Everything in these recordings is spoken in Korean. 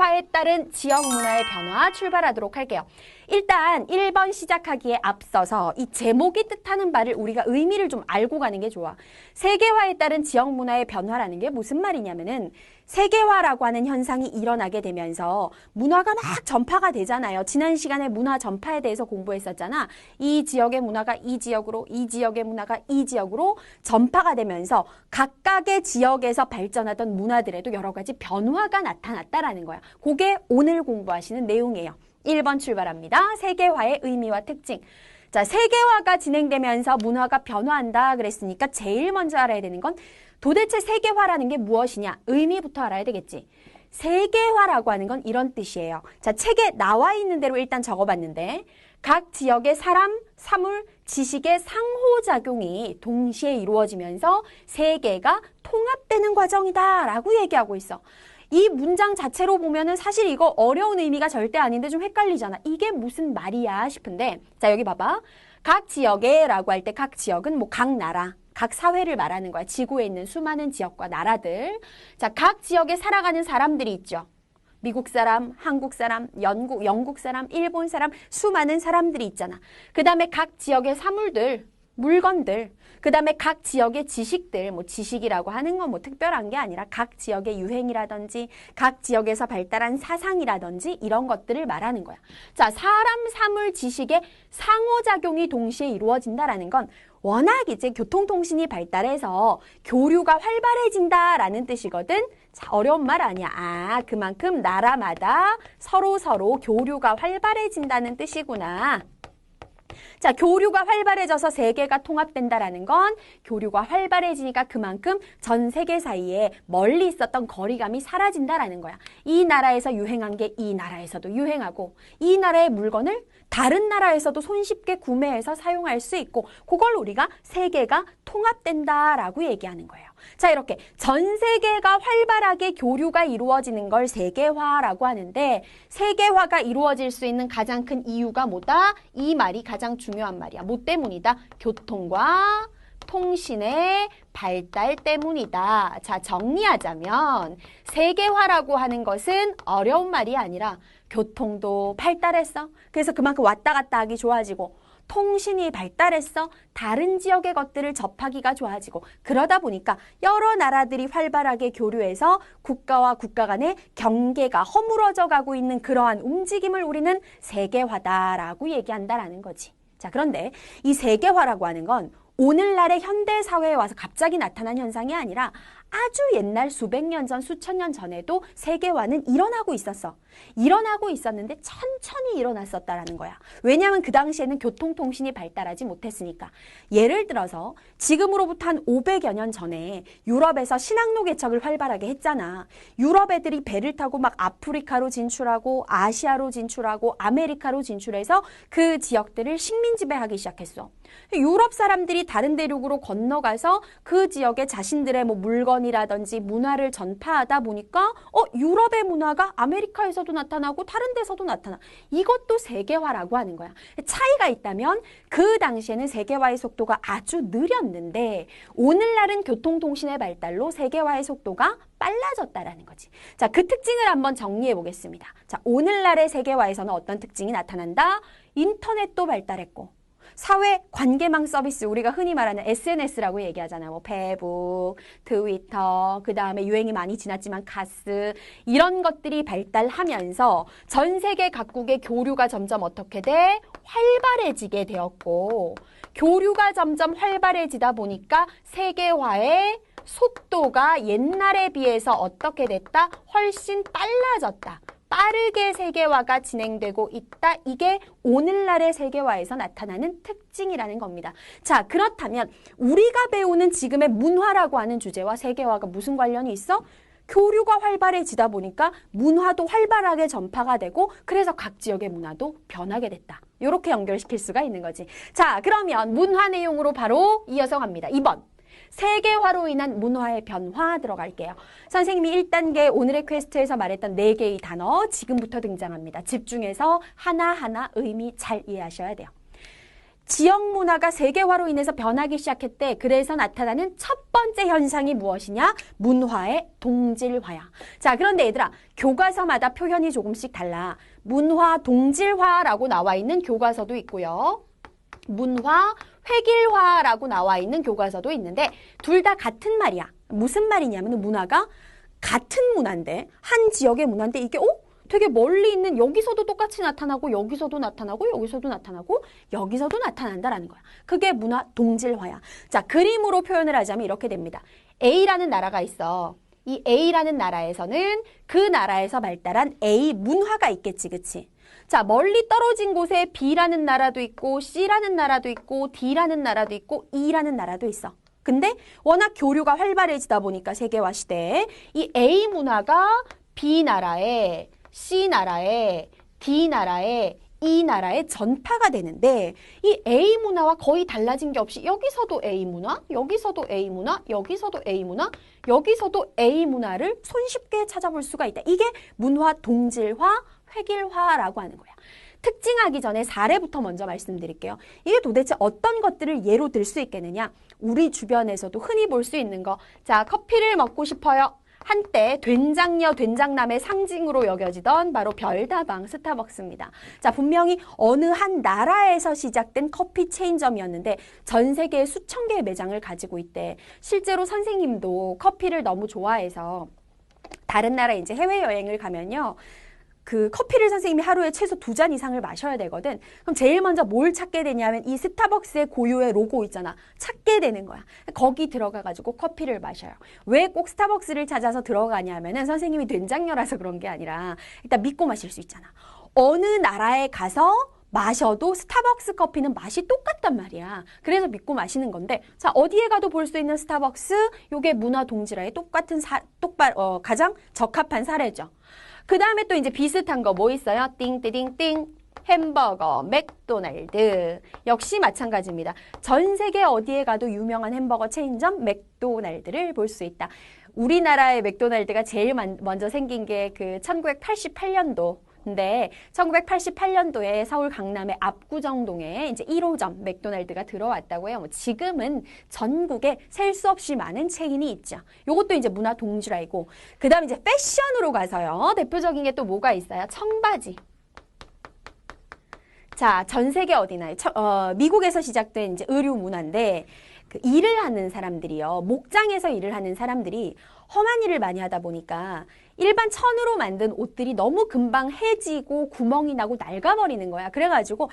세계화에 따른 지역 문화의 변화 출발하도록 할게요. 일단 1번 시작하기에 앞서서 이 제목이 뜻하는 바를 우리가 의미를 좀 알고 가는 게 좋아. 세계화에 따른 지역 문화의 변화라는 게 무슨 말이냐면은 세계화라고 하는 현상이 일어나게 되면서 문화가 막 전파가 되잖아요. 지난 시간에 문화 전파에 대해서 공부했었잖아. 이 지역의 문화가 이 지역으로, 이 지역의 문화가 이 지역으로 전파가 되면서 각각의 지역에서 발전하던 문화들에도 여러 가지 변화가 나타났다라는 거야. 그게 오늘 공부하시는 내용이에요. 1번 출발합니다. 세계화의 의미와 특징. 자, 세계화가 진행되면서 문화가 변화한다 그랬으니까 제일 먼저 알아야 되는 건 도대체 세계화라는 게 무엇이냐? 의미부터 알아야 되겠지. 세계화라고 하는 건 이런 뜻이에요. 자, 책에 나와 있는 대로 일단 적어봤는데 각 지역의 사람, 사물, 지식의 상호작용이 동시에 이루어지면서 세계가 통합되는 과정이다 라고 얘기하고 있어. 이 문장 자체로 보면은 사실 이거 어려운 의미가 절대 아닌데 좀 헷갈리잖아. 이게 무슨 말이야 싶은데 자 여기 봐봐. 각 지역에 라고 할 때 각 지역은 뭐 각 나라, 각 사회를 말하는 거야. 지구에 있는 수많은 지역과 나라들. 자, 각 지역에 살아가는 사람들이 있죠. 미국 사람, 한국 사람, 영국 사람, 일본 사람, 수많은 사람들이 있잖아. 그 다음에 각 지역의 사물들, 물건들, 그 다음에 각 지역의 지식들, 뭐 지식이라고 하는 건 뭐 특별한 게 아니라 각 지역의 유행이라든지 각 지역에서 발달한 사상이라든지 이런 것들을 말하는 거야. 자, 사람, 사물, 지식의 상호작용이 동시에 이루어진다라는 건 워낙 이제 교통통신이 발달해서 교류가 활발해진다라는 뜻이거든. 자, 어려운 말 아니야. 아, 그만큼 나라마다 서로 교류가 활발해진다는 뜻이구나. 자, 교류가 활발해져서 세계가 통합된다라는 건 교류가 활발해지니까 그만큼 전 세계 사이에 멀리 있었던 거리감이 사라진다라는 거야. 이 나라에서 유행한 게 이 나라에서도 유행하고 이 나라의 물건을 다른 나라에서도 손쉽게 구매해서 사용할 수 있고 그걸 우리가 세계가 통합된다라고 얘기하는 거예요. 자, 이렇게 전 세계가 활발하게 교류가 이루어지는 걸 세계화라고 하는데 세계화가 이루어질 수 있는 가장 큰 이유가 뭐다? 이 말이 가장 중요한 말이야. 뭐 때문이다? 교통과 통신의 발달 때문이다. 자, 정리하자면 세계화라고 하는 것은 어려운 말이 아니라 교통도 발달했어. 그래서 그만큼 왔다 갔다 하기 좋아지고 통신이 발달했어. 다른 지역의 것들을 접하기가 좋아지고 그러다 보니까 여러 나라들이 활발하게 교류해서 국가와 국가 간의 경계가 허물어져 가고 있는 그러한 움직임을 우리는 세계화다라고 얘기한다라는 거지. 자, 그런데 이 세계화라고 하는 건 오늘날의 현대사회에 와서 갑자기 나타난 현상이 아니라 아주 옛날 수백 년 전, 수천 년 전에도 세계화는 일어나고 있었어. 일어나고 있었는데 천천히 일어났었다라는 거야. 왜냐하면 그 당시에는 교통통신이 발달하지 못했으니까. 예를 들어서 지금으로부터 한 500여 년 전에 유럽에서 신항로 개척을 활발하게 했잖아. 유럽 애들이 배를 타고 막 아프리카로 진출하고 아시아로 진출하고 아메리카로 진출해서 그 지역들을 식민 지배하기 시작했어. 유럽 사람들이 다른 대륙으로 건너가서 그 지역에 자신들의 뭐 물건이라든지 문화를 전파하다 보니까 유럽의 문화가 아메리카에서도 나타나고 다른 데서도 나타나. 이것도 세계화라고 하는 거야. 차이가 있다면 그 당시에는 세계화의 속도가 아주 느렸는데 오늘날은 교통통신의 발달로 세계화의 속도가 빨라졌다라는 거지. 자, 그 특징을 한번 정리해 보겠습니다. 자, 오늘날의 세계화에서는 어떤 특징이 나타난다? 인터넷도 발달했고 사회 관계망 서비스, 우리가 흔히 말하는 SNS라고 얘기하잖아요. 뭐 페이북, 트위터, 그 다음에 유행이 많이 지났지만 카스, 이런 것들이 발달하면서 전 세계 각국의 교류가 점점 어떻게 돼? 활발해지게 되었고, 교류가 점점 활발해지다 보니까 세계화의 속도가 옛날에 비해서 어떻게 됐다? 훨씬 빨라졌다. 빠르게 세계화가 진행되고 있다. 이게 오늘날의 세계화에서 나타나는 특징이라는 겁니다. 자, 그렇다면 우리가 배우는 지금의 문화라고 하는 주제와 세계화가 무슨 관련이 있어? 교류가 활발해지다 보니까 문화도 활발하게 전파가 되고 그래서 각 지역의 문화도 변하게 됐다. 이렇게 연결시킬 수가 있는 거지. 자, 그러면 문화 내용으로 바로 이어서 갑니다. 2번. 세계화로 인한 문화의 변화 들어갈게요. 선생님이 1단계 오늘의 퀘스트에서 말했던 4개의 단어 지금부터 등장합니다. 집중해서 하나하나 의미 잘 이해하셔야 돼요. 지역 문화가 세계화로 인해서 변하기 시작했대. 그래서 나타나는 첫 번째 현상이 무엇이냐? 문화의 동질화야. 자, 그런데 얘들아, 교과서마다 표현이 조금씩 달라. 문화 동질화라고 나와 있는 교과서도 있고요. 문화 획일화라고 나와 있는 교과서도 있는데 둘 다 같은 말이야. 무슨 말이냐면 문화가 같은 문화인데 한 지역의 문화인데 이게 되게 멀리 있는 여기서도 똑같이 나타나고 여기서도 나타나고 여기서도 나타나고 여기서도 나타난다라는 거야. 그게 문화 동질화야. 자, 그림으로 표현을 하자면 이렇게 됩니다. A라는 나라가 있어. 이 A라는 나라에서는 그 나라에서 발달한 A 문화가 있겠지, 그치? 자, 멀리 떨어진 곳에 B라는 나라도 있고 C라는 나라도 있고 D라는 나라도 있고 E라는 나라도 있어. 근데 워낙 교류가 활발해지다 보니까 세계화 시대에 이 A 문화가 B 나라에 C 나라에 D 나라에 E 나라에 전파가 되는데 이 A 문화와 거의 달라진 게 없이 여기서도 A 문화, 여기서도 A 문화, 여기서도 A 문화, 여기서도 A 문화를 손쉽게 찾아볼 수가 있다. 이게 문화 동질화, 획일화라고 하는 거야. 특징하기 전에 사례부터 먼저 말씀드릴게요. 이게 도대체 어떤 것들을 예로 들 수 있겠느냐? 우리 주변에서도 흔히 볼 수 있는 거. 자, 커피를 먹고 싶어요. 한때 된장녀, 된장남의 상징으로 여겨지던 바로 별다방 스타벅스입니다. 자, 분명히 어느 한 나라에서 시작된 커피 체인점이었는데 전 세계에 수천 개의 매장을 가지고 있대. 실제로 선생님도 커피를 너무 좋아해서 다른 나라 이제 해외여행을 가면요. 그 커피를 선생님이 하루에 최소 2잔 이상을 마셔야 되거든. 그럼 제일 먼저 뭘 찾게 되냐면 이 스타벅스의 고유의 로고 있잖아. 찾게 되는 거야. 거기 들어가가지고 커피를 마셔요. 왜 꼭 스타벅스를 찾아서 들어가냐면은 선생님이 된장녀라서 그런 게 아니라 일단 믿고 마실 수 있잖아. 어느 나라에 가서 마셔도 스타벅스 커피는 맛이 똑같단 말이야. 그래서 믿고 마시는 건데, 자, 어디에 가도 볼 수 있는 스타벅스, 요게 문화 동질화에 똑같은 가장 적합한 사례죠. 그 다음에 또 이제 비슷한 거 뭐 있어요? 띵띵띵띵 햄버거, 맥도날드. 역시 마찬가지입니다. 전 세계 어디에 가도 유명한 햄버거 체인점 맥도날드를 볼 수 있다. 우리나라의 맥도날드가 제일 먼저 생긴 게 그 1988년도. 근데 1988년도에 서울 강남의 압구정동에 이제 1호점 맥도날드가 들어왔다고 해요. 지금은 전국에 셀 수 없이 많은 체인이 있죠. 요것도 이제 문화 동질화이고, 그 다음에 이제 패션으로 가서요. 대표적인 게 또 뭐가 있어요? 청바지. 자, 전 세계 어디나 미국에서 시작된 이제 의류 문화인데 그 일을 하는 사람들이요. 목장에서 일을 하는 사람들이 험한 일을 많이 하다 보니까 일반 천으로 만든 옷들이 너무 금방 해지고 구멍이 나고 낡아버리는 거야. 그래가지고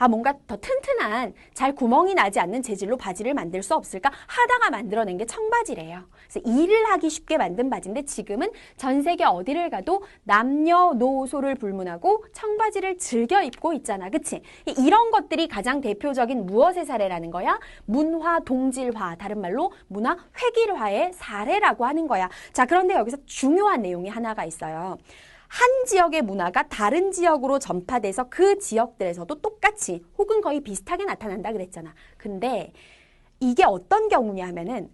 뭔가 더 튼튼한 잘 구멍이 나지 않는 재질로 바지를 만들 수 없을까 하다가 만들어낸 게 청바지래요. 그래서 일을 하기 쉽게 만든 바지인데 지금은 전 세계 어디를 가도 남녀노소를 불문하고 청바지를 즐겨 입고 있잖아. 그치? 이런 것들이 가장 대표적인 무엇의 사례라는 거야? 문화 동질화, 다른 말로 문화 획일화의 사례라고 하는 거야. 자, 그런데 여기서 중요한 내용이 하나가 있어요. 한 지역의 문화가 다른 지역으로 전파돼서 그 지역들에서도 똑같이 혹은 거의 비슷하게 나타난다 그랬잖아. 근데 이게 어떤 경우냐 하면은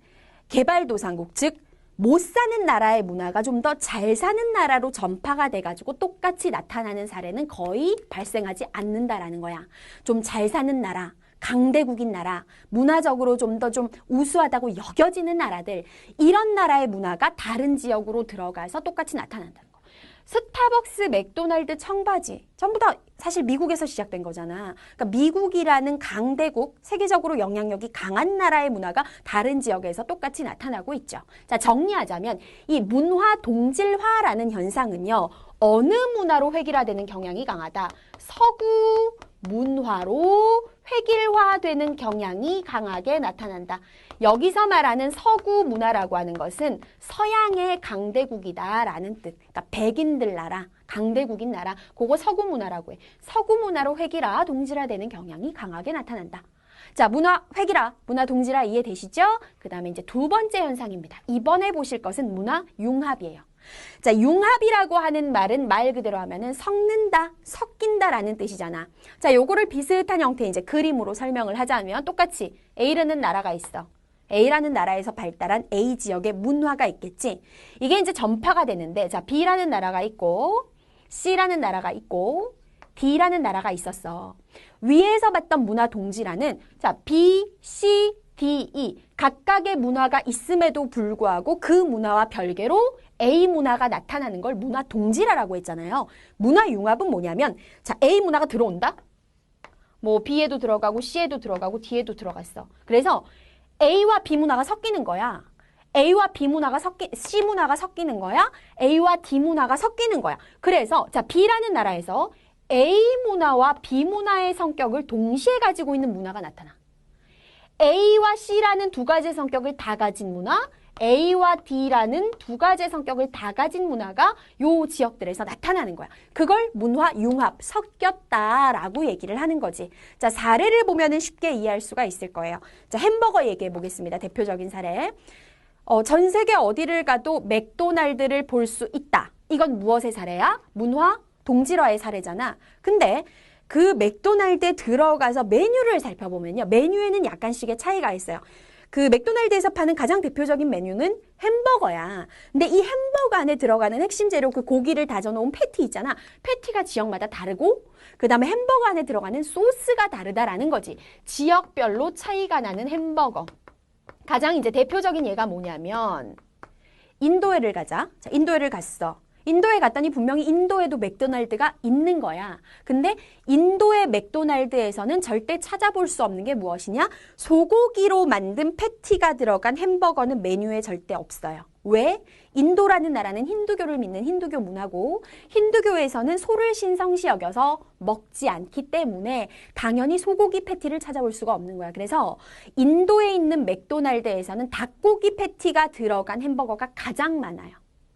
개발도상국, 즉 못 사는 나라의 문화가 좀 더 잘 사는 나라로 전파가 돼가지고 똑같이 나타나는 사례는 거의 발생하지 않는다라는 거야. 좀 잘 사는 나라, 강대국인 나라, 문화적으로 좀 더 좀 우수하다고 여겨지는 나라들, 이런 나라의 문화가 다른 지역으로 들어가서 똑같이 나타난다는 거. 스타벅스, 맥도날드, 청바지 전부 다 사실 미국에서 시작된 거잖아. 그러니까 미국이라는 강대국, 세계적으로 영향력이 강한 나라의 문화가 다른 지역에서 똑같이 나타나고 있죠. 자, 정리하자면 이 문화 동질화라는 현상은요. 어느 문화로 획일화되는 경향이 강하다? 서구 문화로 획일화되는 경향이 강하게 나타난다. 여기서 말하는 서구 문화라고 하는 것은 서양의 강대국이다라는 뜻. 그러니까 백인들 나라, 강대국인 나라, 그거 서구 문화라고 해. 서구 문화로 획일화, 동질화되는 경향이 강하게 나타난다. 자, 문화 획일화, 문화 동질화 이해되시죠? 그 다음에 이제 두 번째 현상입니다. 이번에 보실 것은 문화 융합이에요. 자, 융합이라고 하는 말은 말 그대로 하면은 섞는다, 섞인다라는 뜻이잖아. 자, 요거를 비슷한 형태의 이제 그림으로 설명을 하자면 똑같이 A라는 나라가 있어. A라는 나라에서 발달한 A 지역의 문화가 있겠지. 이게 이제 전파가 되는데, 자, B라는 나라가 있고, C라는 나라가 있고, D라는 나라가 있었어. 위에서 봤던 문화 동지라는 자, B, C, D, E 각각의 문화가 있음에도 불구하고 그 문화와 별개로 A 문화가 나타나는 걸 문화 동지라라고 했잖아요. 문화 융합은 뭐냐면 자, A 문화가 들어온다. 뭐 B에도 들어가고 C에도 들어가고 D에도 들어갔어. 그래서 A와 B 문화가 섞이는 거야. A와 B 문화가 C 문화가 섞이는 거야. A와 D 문화가 섞이는 거야. 그래서 자, B라는 나라에서 A 문화와 B 문화의 성격을 동시에 가지고 있는 문화가 나타나. A와 C라는 두 가지의 성격을 다 가진 문화, A와 D라는 두 가지의 성격을 다 가진 문화가 요 지역들에서 나타나는 거야. 그걸 문화 융합, 섞였다라고 얘기를 하는 거지. 자, 사례를 보면은 쉽게 이해할 수가 있을 거예요. 자, 햄버거 얘기해 보겠습니다. 대표적인 사례. 전 세계 어디를 가도 맥도날드를 볼 수 있다. 이건 무엇의 사례야? 문화 동질화의 사례잖아. 근데 그 맥도날드에 들어가서 메뉴를 살펴보면요. 메뉴에는 약간씩의 차이가 있어요. 그 맥도날드에서 파는 가장 대표적인 메뉴는 햄버거야. 근데 이 햄버거 안에 들어가는 핵심 재료 그 고기를 다져놓은 패티 있잖아. 패티가 지역마다 다르고 그 다음에 햄버거 안에 들어가는 소스가 다르다라는 거지. 지역별로 차이가 나는 햄버거. 가장 이제 대표적인 예가 뭐냐면 인도에를 가자. 자, 인도에를 갔어. 인도에 갔더니 분명히 인도에도 맥도날드가 있는 거야. 근데 인도의 맥도날드에서는 절대 찾아볼 수 없는 게 무엇이냐? 소고기로 만든 패티가 들어간 햄버거는 메뉴에 절대 없어요. 왜? 인도라는 나라는 힌두교를 믿는 힌두교 문화고 힌두교에서는 소를 신성시 여겨서 먹지 않기 때문에 당연히 소고기 패티를 찾아볼 수가 없는 거야. 그래서 인도에 있는 맥도날드에서는 닭고기 패티가 들어간 햄버거가 가장 많아요.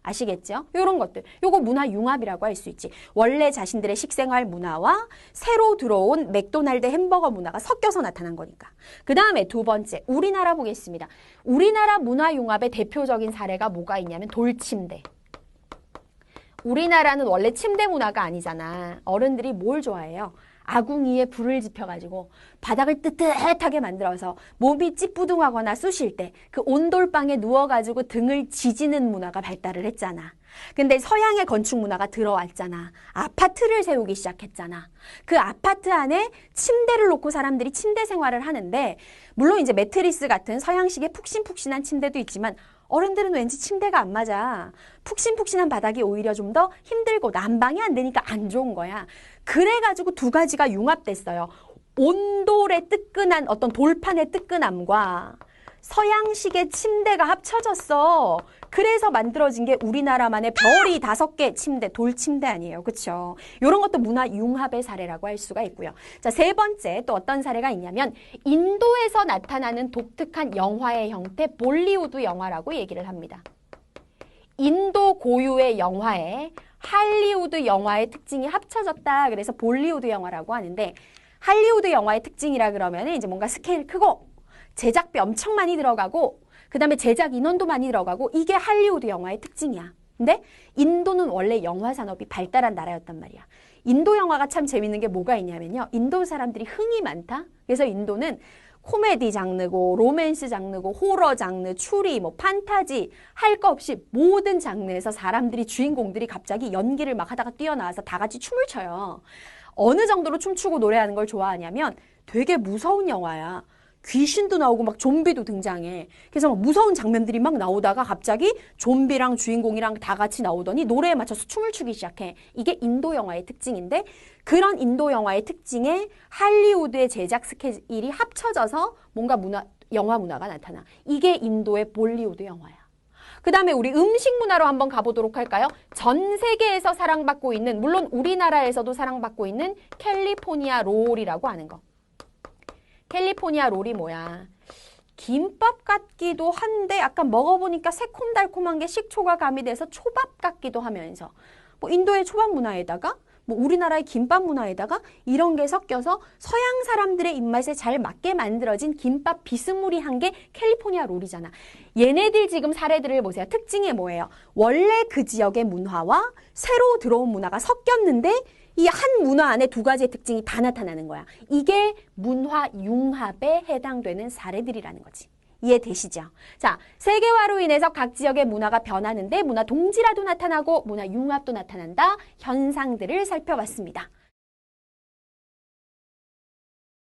아시겠죠? 이런 것들. 요거 문화 융합이라고 할 수 있지. 원래 자신들의 식생활 문화와 새로 들어온 맥도날드 햄버거 문화가 섞여서 나타난 거니까. 그 다음에 두 번째, 우리나라 보겠습니다. 우리나라 문화 융합의 대표적인 사례가 뭐가 있냐면 돌침대. 우리나라는 원래 침대 문화가 아니잖아. 어른들이 뭘 좋아해요? 아궁이에 불을 지펴가지고 바닥을 뜨뜻하게 만들어서 몸이 찌뿌둥하거나 쑤실 때 그 온돌방에 누워가지고 등을 지지는 문화가 발달을 했잖아. 근데 서양의 건축 문화가 들어왔잖아. 아파트를 세우기 시작했잖아. 그 아파트 안에 침대를 놓고 사람들이 침대 생활을 하는데 물론 이제 매트리스 같은 서양식의 푹신푹신한 침대도 있지만 어른들은 왠지 침대가 안 맞아. 푹신푹신한 바닥이 오히려 좀 더 힘들고 난방이 안 되니까 안 좋은 거야. 그래가지고 두 가지가 융합됐어요. 온돌의 뜨끈한 어떤 돌판의 뜨끈함과 서양식의 침대가 합쳐졌어. 그래서 만들어진 게 우리나라만의 별이 5개 침대, 돌침대 아니에요. 그렇죠? 이런 것도 문화 융합의 사례라고 할 수가 있고요. 자, 세 번째 또 어떤 사례가 있냐면 인도에서 나타나는 독특한 영화의 형태 볼리우드 영화라고 얘기를 합니다. 인도 고유의 영화에 할리우드 영화의 특징이 합쳐졌다. 그래서 볼리우드 영화라고 하는데 할리우드 영화의 특징이라 그러면 이제 뭔가 스케일 크고 제작비 엄청 많이 들어가고 그 다음에 제작 인원도 많이 들어가고 이게 할리우드 영화의 특징이야. 근데 인도는 원래 영화 산업이 발달한 나라였단 말이야. 인도 영화가 참 재밌는 게 뭐가 있냐면요. 인도 사람들이 흥이 많다. 그래서 인도는 코미디 장르고 로맨스 장르고 호러 장르, 추리, 뭐 판타지 할 거 없이 모든 장르에서 사람들이 주인공들이 갑자기 연기를 막 하다가 뛰어나와서 다 같이 춤을 춰요. 어느 정도로 춤추고 노래하는 걸 좋아하냐면 되게 무서운 영화야. 귀신도 나오고 막 좀비도 등장해. 그래서 막 무서운 장면들이 막 나오다가 갑자기 좀비랑 주인공이랑 다 같이 나오더니 노래에 맞춰서 춤을 추기 시작해. 이게 인도 영화의 특징인데 그런 인도 영화의 특징에 할리우드의 제작 스케일이 합쳐져서 뭔가 영화 문화가 나타나. 이게 인도의 볼리우드 영화야. 그 다음에 우리 음식 문화로 한번 가보도록 할까요? 전 세계에서 사랑받고 있는, 물론 우리나라에서도 사랑받고 있는 캘리포니아 롤이라고 하는 거. 캘리포니아 롤이 뭐야? 김밥 같기도 한데 약간 먹어보니까 새콤달콤한 게 식초가 가미돼서 초밥 같기도 하면서 뭐 인도의 초밥 문화에다가 뭐 우리나라의 김밥 문화에다가 이런 게 섞여서 서양 사람들의 입맛에 잘 맞게 만들어진 김밥 비스무리한 게 캘리포니아 롤이잖아. 얘네들 지금 사례들을 보세요. 특징이 뭐예요? 원래 그 지역의 문화와 새로 들어온 문화가 섞였는데 이 한 문화 안에 두 가지의 특징이 다 나타나는 거야. 이게 문화 융합에 해당되는 사례들이라는 거지. 이해되시죠? 자, 세계화로 인해서 각 지역의 문화가 변하는데 문화 동질화도 나타나고 문화 융합도 나타난다. 현상들을 살펴봤습니다.